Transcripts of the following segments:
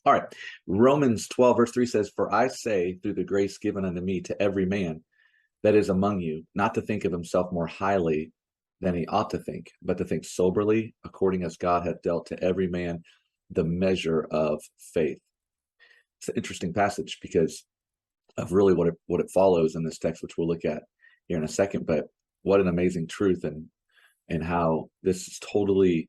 All right. Romans 12, verse 3 says, "For I say, through the grace given unto me, to every man that is among you, not to think of himself more highly than he ought to think, but to think soberly, according as God hath dealt to every man the measure of faith." It's an interesting passage because of really what it follows in this text, which we'll look at here in a second. But what an amazing truth, and how this is totally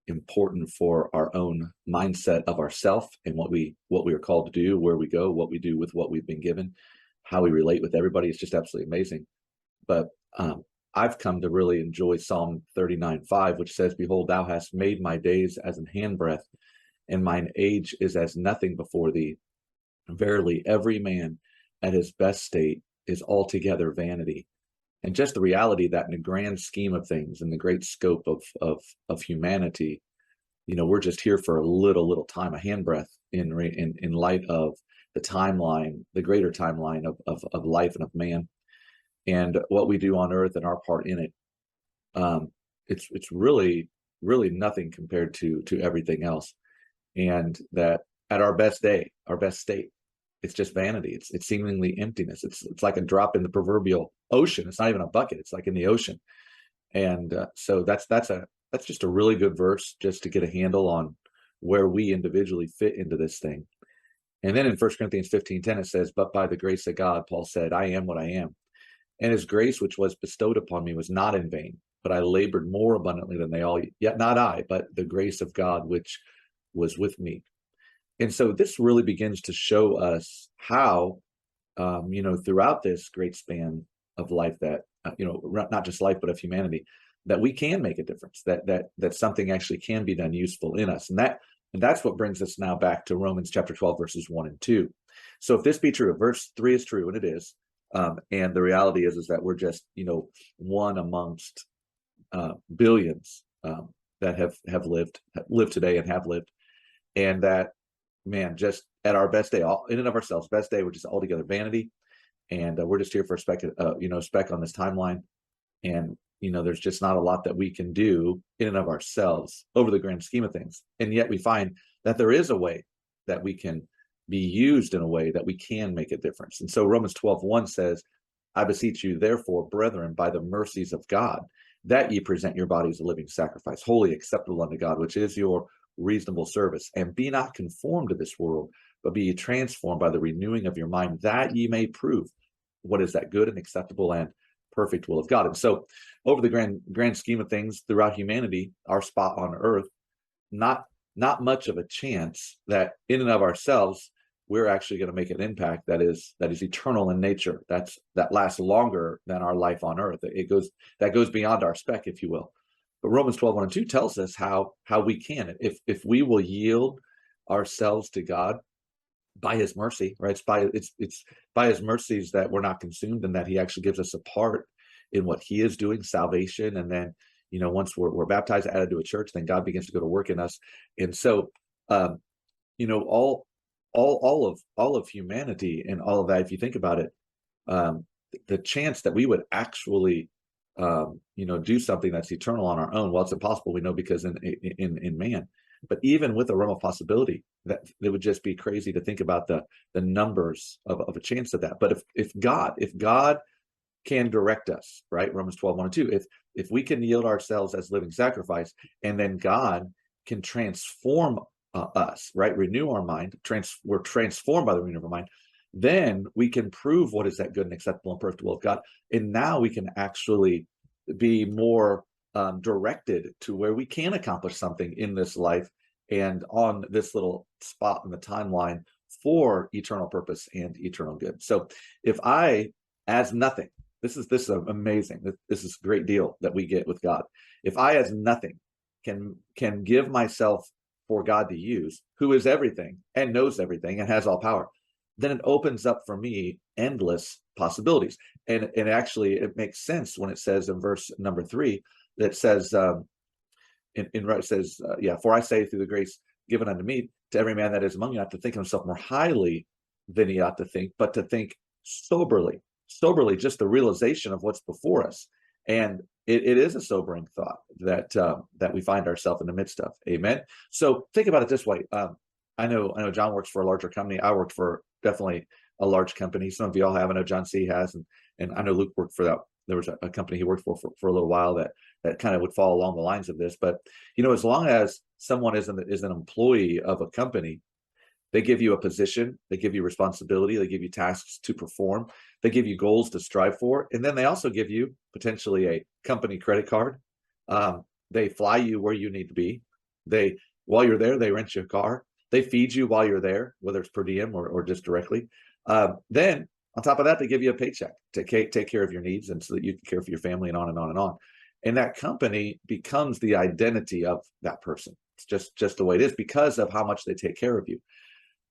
important for our own mindset of ourself and what we are called to do, where we go, what we do with what we've been given, how we relate with everybody. It's just absolutely amazing. But I've come to really enjoy Psalm 39:5, which says, "Behold, thou hast made my days as an handbreadth, and mine age is as nothing before thee. Verily, every man at his best state is altogether vanity." And just the reality that in the grand scheme of things, in the great scope of humanity, we're just here for a little time, a handbreadth in light of the timeline, the greater timeline of life and of man, and what we do on earth and our part in it. It's really nothing compared to everything else. And that at our best day, our best state, it's just vanity. It's seemingly emptiness. It's like a drop in the proverbial ocean. It's not even a bucket. It's like in the ocean. And so that's just a really good verse just to get a handle on where we individually fit into this thing. And then in 1 Corinthians 15:10 it says, "But by the grace of God," Paul said, "I am what I am. And his grace which was bestowed upon me was not in vain, but I labored more abundantly than they all, yet not I, but the grace of God which was with me." And so this really begins to show us how, throughout this great span of life that, not just life, but of humanity, that we can make a difference, that something actually can be done useful in us. And that's what brings us now back to Romans chapter 12, verses 1 and 2. So if this be true, if verse 3 is true, and it is, and the reality is that we're just, one amongst billions that have lived today and have lived, and that, man, just at our best day, all in and of ourselves, best day, which is altogether vanity, and we're just here for a speck on this timeline, and there's just not a lot that we can do in and of ourselves over the grand scheme of things, and yet we find that there is a way that we can be used in a way that we can make a difference. And so Romans 12:1 says, "I beseech you, therefore, brethren, by the mercies of God, that ye present your bodies a living sacrifice, wholly acceptable unto God, which is your reasonable service. And be not conformed to this world, but be ye transformed by the renewing of your mind, that ye may prove what is that good and acceptable and perfect will of God." And so over the grand scheme of things throughout humanity, our spot on earth, not much of a chance that in and of ourselves we're actually going to make an impact that is eternal in nature, that lasts longer than our life on earth. That goes beyond our speck, if you will. But Romans 12:1 and 2 tells us how we can, if we will yield ourselves to God by his mercy, right? It's by his mercies that we're not consumed, and that he actually gives us a part in what he is doing, salvation. And then, once we're baptized, added to a church, then God begins to go to work in us. And so, all of humanity and all of that, if you think about it, the chance that we would actually do something that's eternal on our own, well, it's impossible, we know, because in man. But even with a realm of possibility, that it would just be crazy to think about the numbers of a chance of that. But if God can direct us, right? Romans 12:1 and 2. If we can yield ourselves as living sacrifice, and then God can transform us, right? Renew our mind. We're transformed by the renewal of our mind. Then we can prove what is that good and acceptable and perfect will of God. And now we can actually be more directed to where we can accomplish something in this life and on this little spot in the timeline for eternal purpose and eternal good. So if I, as nothing, this is amazing. This is a great deal that we get with God. If I, as nothing, can give myself for God to use, who is everything and knows everything and has all power, then it opens up for me endless possibilities. And actually, it makes sense when it says in verse number 3 that says, it says, "For I say, through the grace given unto me, to every man that is among you, not to think of himself more highly than he ought to think, but to think soberly." Soberly, just the realization of what's before us. And it is a sobering thought that we find ourselves in the midst of. Amen. So think about it this way. I know John works for a larger company. I worked for definitely a large company. Some of y'all have. I know John C has, and I know Luke worked for that. There was a company he worked for a little while that kind of would fall along the lines of this. But as long as someone is an employee of a company, they give you a position, they give you responsibility, they give you tasks to perform, they give you goals to strive for, and then they also give you potentially a company credit card. They fly you where you need to be. While you're there, they rent you a car. They feed you while you're there, whether it's per diem or just directly. Then on top of that, they give you a paycheck to take care of your needs and so that you can care for your family, and on and on and on. And that company becomes the identity of that person. It's just the way it is because of how much they take care of you.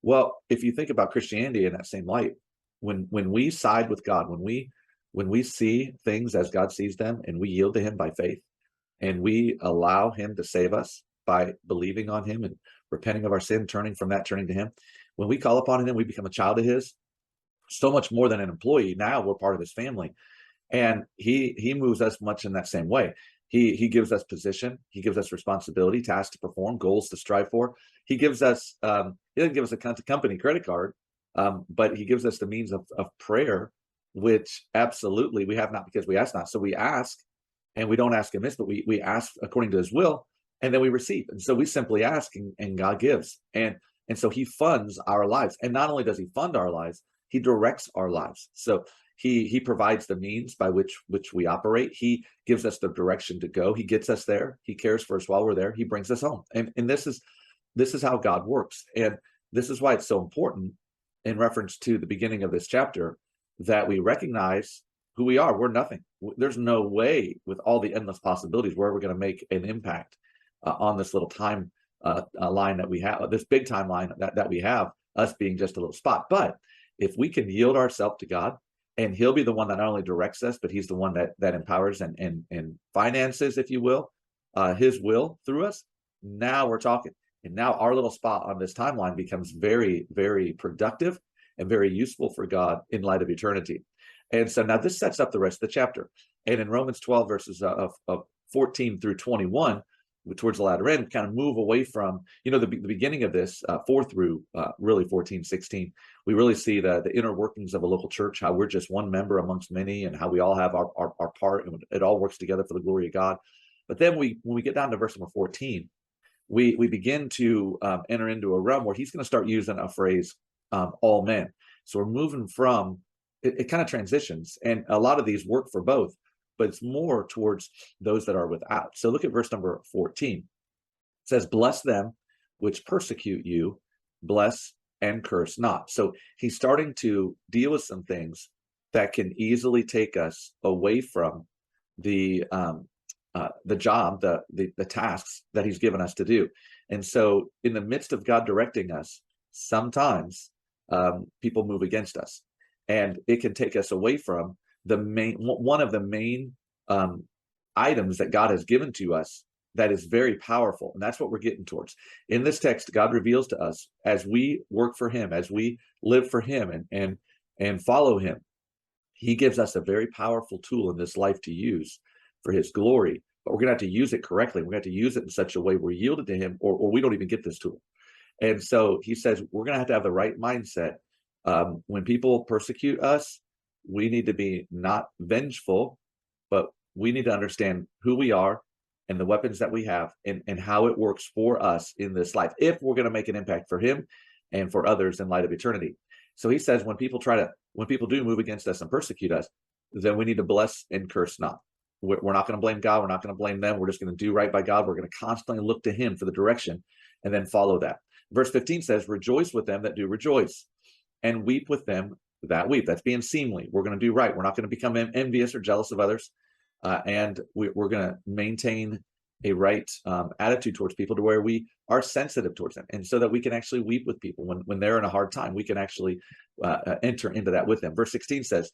Well, if you think about Christianity in that same light, when we side with God, when we see things as God sees them, and we yield to Him by faith, and we allow Him to save us by believing on Him and repenting of our sin, turning to Him, when we call upon Him, we become a child of His. So much more than an employee. Now we're part of His family, and He moves us much in that same way. He gives us position. He gives us responsibility, tasks to perform, goals to strive for. He gives us, he doesn't give us a company credit card, but He gives us the means of prayer, which absolutely we have not because we ask not. So we ask, and we don't ask amiss, but we ask according to His will, and then we receive. And so we simply ask, and God gives. And so He funds our lives. And not only does He fund our lives, He directs our lives. So he provides the means by which we operate. He gives us the direction to go. He gets us there. He cares for us while we're there. He brings us home. And this is how God works. And this is why it's so important, in reference to the beginning of this chapter, that we recognize who we are. We're nothing. There's no way, with all the endless possibilities, we're ever going to make an impact on this little time line that we have, this big timeline that we have, us being just a little spot. But if we can yield ourselves to God, and He'll be the one that not only directs us, but He's the one that empowers and finances, if you will, His will through us. Now we're talking. And now our little spot on this timeline becomes very, very productive and very useful for God in light of eternity. And so now this sets up the rest of the chapter. And in Romans 12, verses of 14 through 21, towards the latter end, kind of move away from, the beginning of this, 4 through really 14, 16. We really see the inner workings of a local church, how we're just one member amongst many, and how we all have our part, and it all works together for the glory of God. But then when we get down to verse number 14, we begin to enter into a realm where He's going to start using a phrase, all men. So we're moving from, it kind of transitions, and a lot of these work for both, but it's more towards those that are without. So look at verse number 14. It says, bless them which persecute you, bless and curse not. So He's starting to deal with some things that can easily take us away from the job, the tasks that He's given us to do. And so in the midst of God directing us, sometimes people move against us, and it can take us away from one of the main items that God has given to us that is very powerful. And that's what we're getting towards. In this text, God reveals to us, as we work for Him, as we live for Him and follow Him, He gives us a very powerful tool in this life to use for His glory. But we're going to have to use it correctly. We're going to have to use it in such a way we're yielded to Him, or we don't even get this tool. And so He says we're going to have the right mindset. When people persecute us, we need to be not vengeful, but we need to understand who we are and the weapons that we have, and how it works for us in this life, if we're going to make an impact for Him and for others in light of eternity. So He says when people do move against us and persecute us, then we need to bless and curse not. We're not going to blame God. We're not going to blame them. We're just going to do right by God. We're going to constantly look to Him for the direction and then follow that. Verse 15 says, rejoice with them that do rejoice, and weep with them that weep. That's being seemly. We're going to do right. We're not going to become envious or jealous of others. And we're going to maintain a right attitude towards people, to where we are sensitive towards them, and so that we can actually weep with people when they're in a hard time. We can actually enter into that with them. Verse 16 says,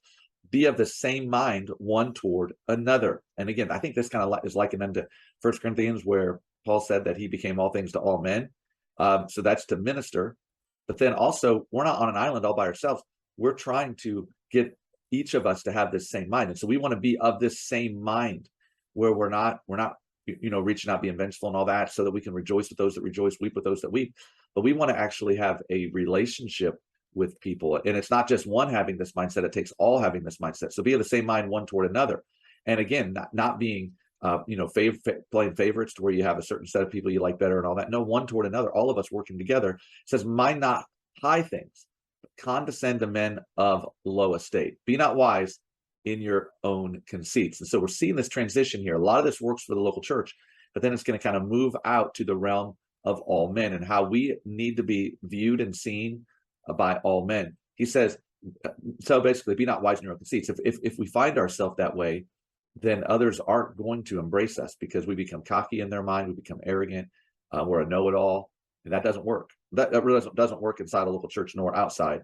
be of the same mind one toward another. And again, I think this kind of is likened unto 1 Corinthians, where Paul said that he became all things to all men. So that's to minister. But then also, we're not on an island all by ourselves. We're trying to get each of us to have this same mind. And so we want to be of this same mind, where we're not reaching out, being vengeful and all that, so that we can rejoice with those that rejoice, weep with those that weep. but we want to actually have a relationship with people. And it's not just one having this mindset, it takes all having this mindset. So be of the same mind one toward another. And again, not being playing favorites to where you have a certain set of people you like better and all that. No, one toward another, all of us working together. It says, mind not high things, but condescend to men of low estate. Be not wise in your own conceits. And so we're seeing this transition here. A lot of this works for the local church, but then it's going to kind of move out to the realm of all men and how we need to be viewed and seen by all men. He says, so basically, be not wise in your own conceits. If we find ourselves that way, then others aren't going to embrace us because we become cocky in their mind, we become arrogant, we're a know-it-all, and that doesn't work. That really doesn't work inside a local church nor outside.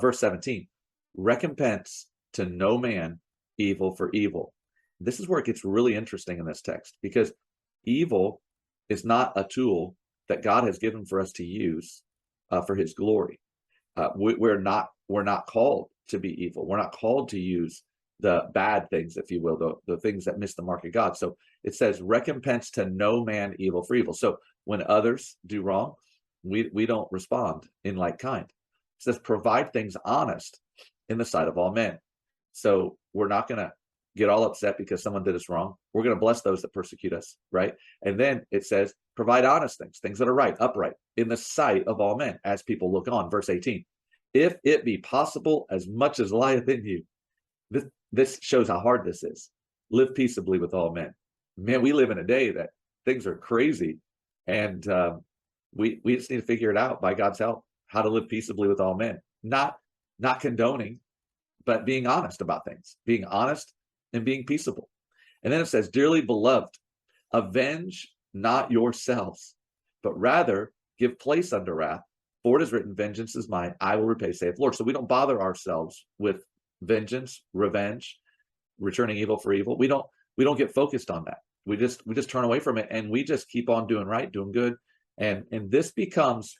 Verse 17, recompense to no man evil for evil. This is where it gets really interesting in this text, because evil is not a tool that God has given for us to use for his glory. We're not called to be evil. We're not called to use the bad things, if you will, the things that miss the mark of God. So it says, recompense to no man evil for evil. So when others do wrong, we don't respond in like kind. It says, provide things honest in the sight of all men. So we're not going to get all upset because someone did us wrong. We're going to bless those that persecute us, right? And then it says, provide honest things that are right, upright, in the sight of all men, as people look on. Verse 18, if it be possible, as much as lieth in you. This shows how hard this is. Live peaceably with all men. Man, we live in a day that things are crazy, and we just need to figure it out by God's help, how to live peaceably with all men. Not condoning, but being honest about things, being honest and being peaceable. And then it says, dearly beloved, avenge not yourselves, but rather give place unto wrath, for it is written, vengeance is mine, I will repay, saith the Lord. So we don't bother ourselves with vengeance, revenge, returning evil for evil. We don't get focused on that. We just turn away from it, and we just keep on doing right, doing good. And this becomes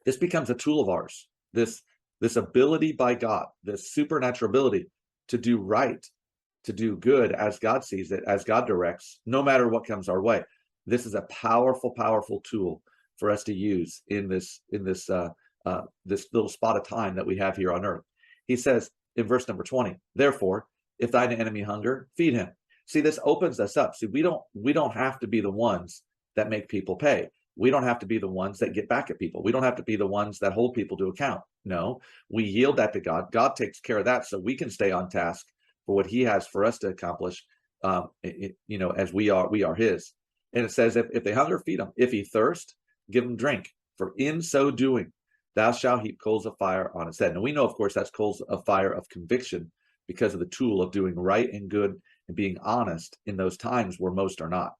a tool of ours. This ability by God, this supernatural ability to do right, to do good as God sees it, as God directs, no matter what comes our way. This is a powerful, powerful tool for us to use in this little spot of time that we have here on earth. He says in verse number 20, therefore, if thine enemy hunger, feed him. See, this opens us up. See, we don't have to be the ones that make people pay. We don't have to be the ones that get back at people. We don't have to be the ones that hold people to account. No, we yield that to God. God takes care of that, so we can stay on task for what he has for us to accomplish, as we are his. And it says, if they hunger, feed them. If he thirst, give him drink. For in so doing, thou shalt heap coals of fire on his head. And we know, of course, that's coals of fire of conviction, because of the tool of doing right and good and being honest in those times where most are not.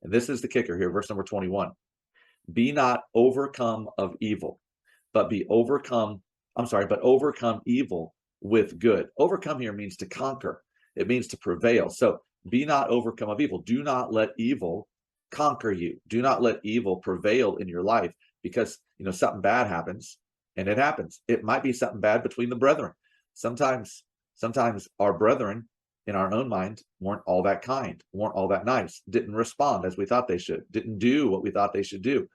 And this is the kicker here, verse number 21. Be not overcome of evil, but overcome evil with good. Overcome here means to conquer. It means to prevail. So be not overcome of evil. Do not let evil conquer you. Do not let evil prevail in your life, because something bad happens, and it happens. It might be something bad between the brethren. Sometimes our brethren in our own mind weren't all that kind, weren't all that nice, didn't respond as we thought they should, didn't do what we thought they should do.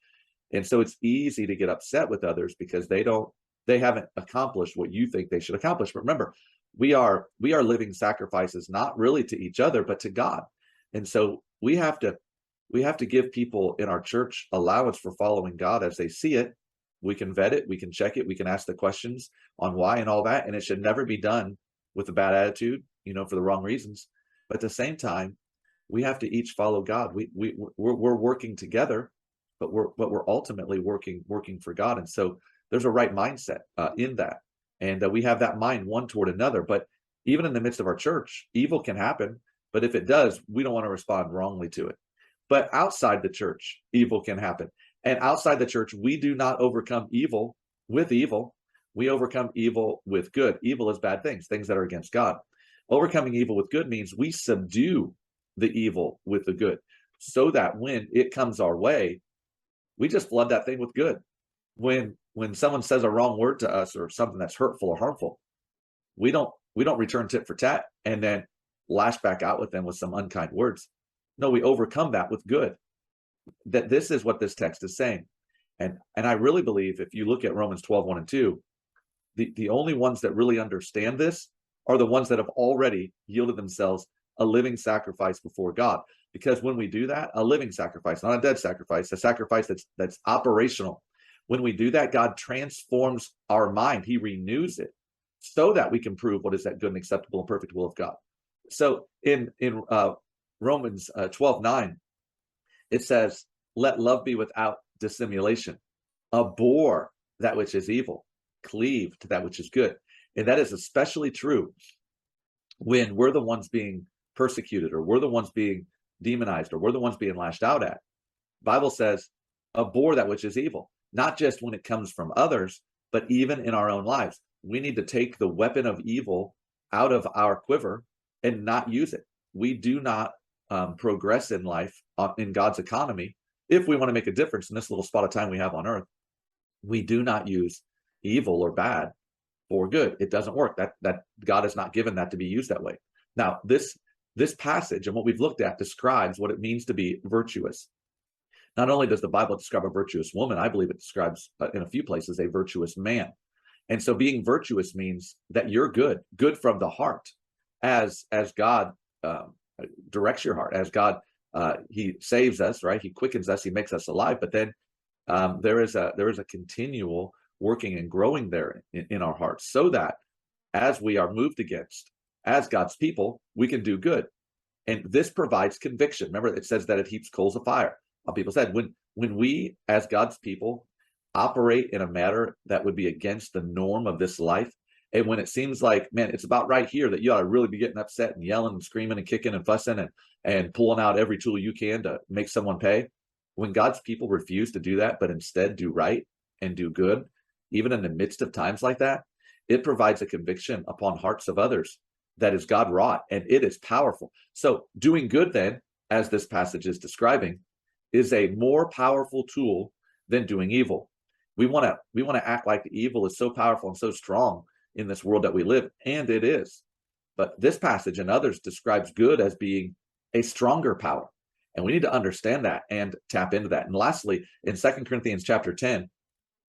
And so it's easy to get upset with others because they haven't accomplished what you think they should accomplish. But remember, we are living sacrifices, not really to each other, but to God. And so we have to give people in our church allowance for following God as they see it. We can vet it, we can check it, we can ask the questions on why and all that. And it should never be done with a bad attitude, for the wrong reasons. But at the same time, we have to each follow God. We're working together, but we're ultimately working for God. And so there's a right mindset in that, and we have that mind one toward another. But even in the midst of our church, evil can happen. But if it does, we don't want to respond wrongly to it. But outside the church, evil can happen. And outside the church, we do not overcome evil with evil. We overcome evil with good. Evil is bad things that are against God. Overcoming evil with good means we subdue the evil with the good, so that when it comes our way, we just flood that thing with good. When someone says a wrong word to us or something that's hurtful or harmful, we don't return tit for tat and then lash back out with them with some unkind words. No, we overcome that with good. That this is what this text is saying. And I really believe if you look at Romans 12:1 and 2, the only ones that really understand this are the ones that have already yielded themselves a living sacrifice before God. Because when we do that, a living sacrifice, not a dead sacrifice, a sacrifice that's operational. When we do that, God transforms our mind. He renews it so that we can prove what is that good and acceptable and perfect will of God. So in Romans 12:9, it says, let love be without dissimulation. Abhor that which is evil. Cleave to that which is good. And that is especially true when we're the ones being persecuted, or we're the ones being demonized, or we're the ones being lashed out at. Bible says, abhor that which is evil, not just when it comes from others, but even in our own lives. We need to take the weapon of evil out of our quiver and not use it. We do not progress in life in God's economy if we want to make a difference in this little spot of time we have on earth. We do not use evil or bad for good. It doesn't work. That God has not given that to be used that way. Now, this passage and what we've looked at describes what it means to be virtuous. Not only does the Bible describe a virtuous woman, I believe it describes in a few places a virtuous man. And so being virtuous means that you're good from the heart, as God directs your heart, as God he saves us, right? He quickens us, he makes us alive. But then there is a continual working and growing there in our hearts, so that as we are moved against, as God's people, we can do good. And this provides conviction. Remember, it says that it heaps coals of fire. People said when we, as God's people, operate in a manner that would be against the norm of this life, and when it seems like, man, it's about right here that you ought to really be getting upset and yelling and screaming and kicking and fussing and pulling out every tool you can to make someone pay. When God's people refuse to do that, but instead do right and do good, even in the midst of times like that, it provides a conviction upon hearts of others that is God wrought, and it is powerful. So doing good then, as this passage is describing, is a more powerful tool than doing evil. We want to act like the evil is so powerful and so strong in this world that we live, and it is. But this passage and others describes good as being a stronger power. And we need to understand that and tap into that. And lastly, in 2 Corinthians chapter 10,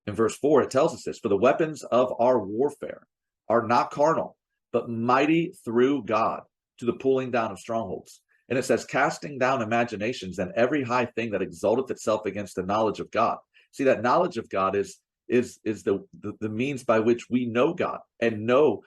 in verse 4, it tells us this: for the weapons of our warfare are not carnal, but mighty through God to the pulling down of strongholds. And it says, casting down imaginations and every high thing that exalteth itself against the knowledge of God. See, that knowledge of God is the means by which we know God and know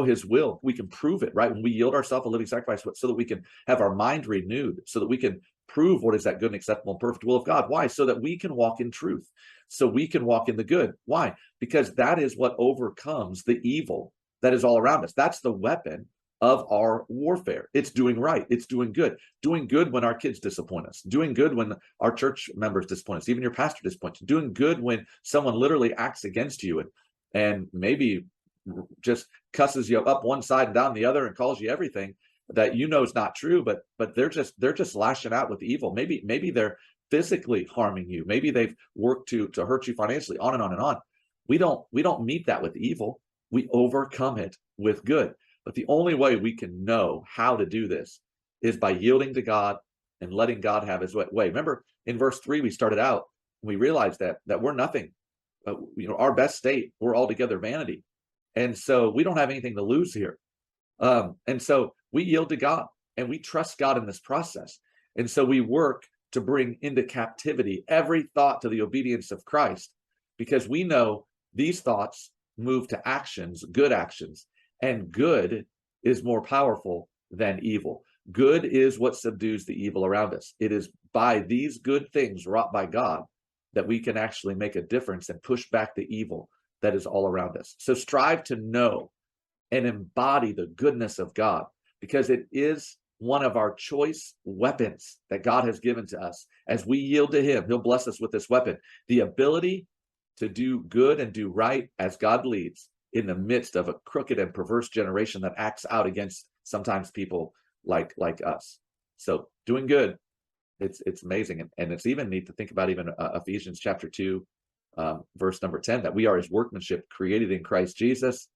his will. We can prove it, right? When we yield ourselves a living sacrifice, so that we can have our mind renewed, so that we can prove what is that good and acceptable and perfect will of God. Why? So that we can walk in truth, so we can walk in the good. Why? Because that is what overcomes the evil that is all around us. That's the weapon of our warfare. It's doing right. It's doing good when our kids disappoint us, doing good when our church members disappoint us, even your pastor disappoints you, doing good when someone literally acts against you and maybe just cusses you up one side and down the other and calls you everything that you know is not true, but they're just lashing out with evil. Maybe they're physically harming you. Maybe they've worked to hurt you financially, on and on and on. We don't meet that with evil. We overcome it with good. But the only way we can know how to do this is by yielding to God and letting God have his way. Remember, in verse 3, we started out, we realized that we're nothing. Our best state, we're altogether vanity. And so we don't have anything to lose here. And so we yield to God and we trust God in this process. And so we work to bring into captivity every thought to the obedience of Christ, because we know these thoughts move to actions, good actions. And good is more powerful than evil. Good is what subdues the evil around us. It is by these good things wrought by God that we can actually make a difference and push back the evil that is all around us. So strive to know and embody the goodness of God, because it is one of our choice weapons that God has given to us. As we yield to him, he'll bless us with this weapon, the ability to do good and do right as God leads, in the midst of a crooked and perverse generation that acts out against sometimes people like us. So doing good, it's amazing. And it's even neat to think about even Ephesians chapter 2, verse number 10, that we are his workmanship, created in Christ Jesus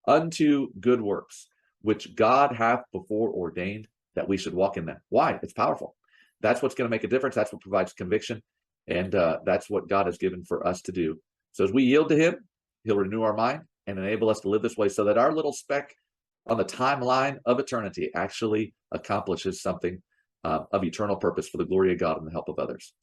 unto good works, which God hath before ordained that we should walk in them. Why? It's powerful. That's what's going to make a difference. That's what provides conviction. And that's what God has given for us to do. So as we yield to him, he'll renew our mind and enable us to live this way so that our little speck on the timeline of eternity actually accomplishes something of eternal purpose for the glory of God and the help of others. So